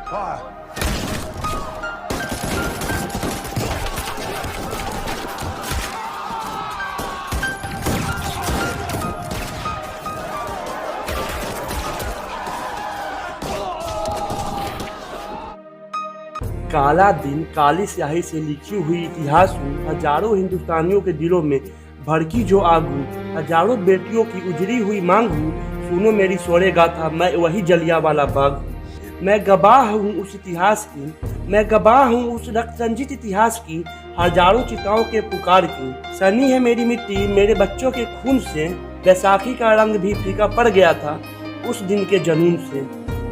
काला दिन काली स्याही से लिखी हुई इतिहास हूँ, हजारों हिंदुस्तानियों के दिलों में भड़की जो आग हूँ, हजारों बेटियों की उजड़ी हुई मांग हूँ। सुनो मेरी शौर्य गाथा, मैं वही जलियांवाला बाग हूँ। मैं गवाह हूँ उस इतिहास की, मैं गवाह हूँ उस रक्त रंजित इतिहास की, हजारों चिताओं के पुकार की। सनी है मेरी मिट्टी मेरे बच्चों के खून से, बैसाखी का रंग भी फीका पड़ गया था उस दिन के जुनून से।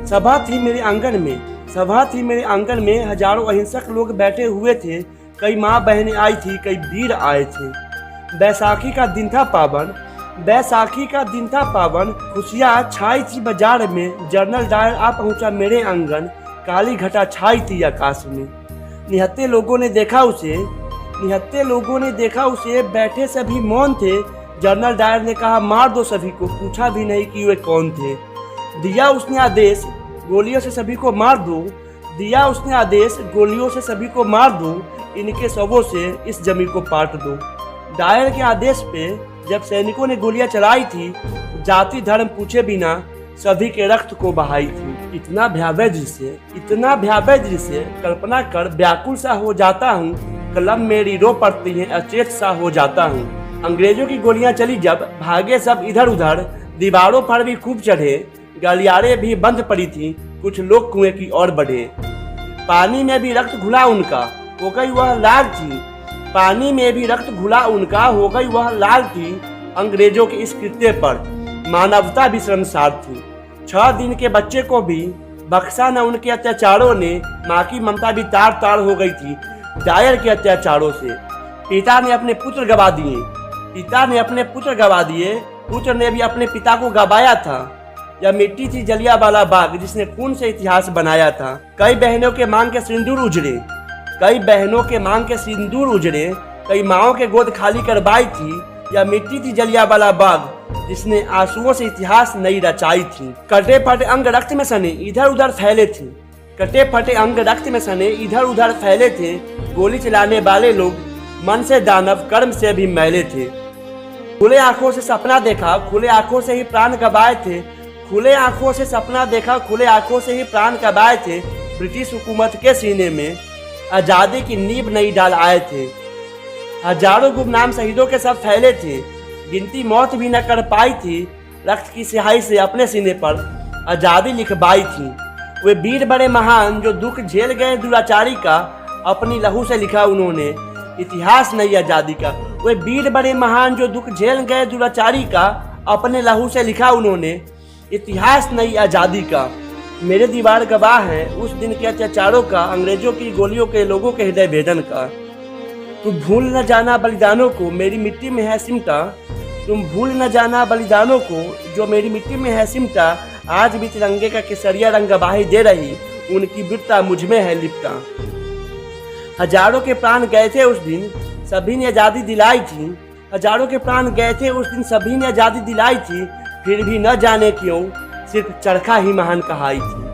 सभा थी मेरे आंगन में, सभा थी मेरे आंगन में, हजारों अहिंसक लोग बैठे हुए थे। कई माँ बहनें आई थी, कई वीर आए थे। बैसाखी का दिन था पावन, बैसाखी का दिन था पावन, खुशियाँ छाई थी बाजार में। जनरल डायर आ पहुंचा मेरे आंगन, काली घटा छाई थी आकाश में। निहत्ते लोगों ने देखा उसे, निहत्ते लोगों ने देखा उसे, बैठे सभी मौन थे। जनरल डायर ने कहा मार दो सभी को, पूछा भी नहीं कि वे कौन थे। दिया उसने आदेश गोलियों से सभी को मार दो, दिया उसने आदेश गोलियों से सभी को मार दो, इनके शवों से इस जमीन को पाट दो। डायर के आदेश पे जब सैनिकों ने गोलियां चलाई थी, जाति धर्म पूछे बिना सभी के रक्त को बहाई थी। इतना भयावह दृश्य, इतना भयावह दृश्य कल्पना कर व्याकुल सा हो जाता हूँ। कलम मेरी रो पड़ती है, अचेत सा हो जाता हूँ। अंग्रेजों की गोलियां चली जब भागे सब इधर उधर, दीवारों पर भी खूब चढ़े, गलियारें भी बंद पड़ी थी, कुछ लोग कुएं की ओर बढ़े। पानी में भी रक्त घुला उनका, हो गई वह लाल थी, पानी में भी रक्त घुला उनका, हो गई वह लाल थी। अंग्रेजों के इस कृत्य पर मानवता भी शर्मसार थी। 6 दिन के बच्चे को भी बख्शा न उनके अत्याचारों ने, माँ की ममता भी तार तार हो गई थी डायर के अत्याचारों से। पिता ने अपने पुत्र गवा दिए, पिता ने अपने पुत्र गवा दिए, पुत्र ने भी अपने पिता को गवाया था। यह मिट्टी थी जलियांवाला बाग जिसने खून से इतिहास बनाया था। कई बहनों के मांग के सिंदूर उजड़े, कई बहनों के मांग के सिंदूर उजड़े, कई माओं के गोद खाली करवाई थी। यह मिट्टी थी जलियांवाला बाग जिसने आंसुओं से इतिहास नई रचाई थी। कटे फटे अंग रक्त में सने इधर उधर फैले थे, कटे फटे अंग रक्त में सने इधर उधर फैले थे। गोली चलाने वाले लोग मन से दानव, कर्म से भी मैले थे। खुले आंखों से सपना देखा, खुले आंखों से ही प्राण गवाए थे। खुले आंखों से सपना देखा, खुले आंखों से ही प्राण गवाए थे। ब्रिटिश हुकूमत के सीने में आज़ादी की नींव नहीं डाल आए थे। हजारों गुमनाम शहीदों के सब फैले थे, गिनती मौत भी न कर पाई थी। रक्त की स्याही से अपने सीने पर आज़ादी लिखवाई थी। वे वीर बड़े महान जो दुख झेल गए दुराचारी का, अपनी लहू से लिखा उन्होंने इतिहास नई आज़ादी का। वे वीर बड़े महान जो दुख झेल गए दुराचारी का, अपने लहू से लिखा उन्होंने इतिहास नई आज़ादी का। मेरे दीवार गवाह है उस दिन के अत्याचारों का, अंग्रेजों की गोलियों के लोगों के हृदय भेदन का। तुम भूल न जाना बलिदानों को मेरी मिट्टी में है सिमटा, तुम भूल न जाना बलिदानों को जो मेरी मिट्टी में है सिमटा। आज भी तिरंगे का केसरिया रंग गवाही दे रही, उनकी वीरता मुझ में है लिपटा। हजारों के प्राण गए थे उस दिन, सभी ने आज़ादी दिलाई थी। हजारों के प्राण गए थे उस दिन, सभी ने आज़ादी दिलाई थी। फिर भी न जाने क्यों सिर्फ चरखा ही महान कहाई थी।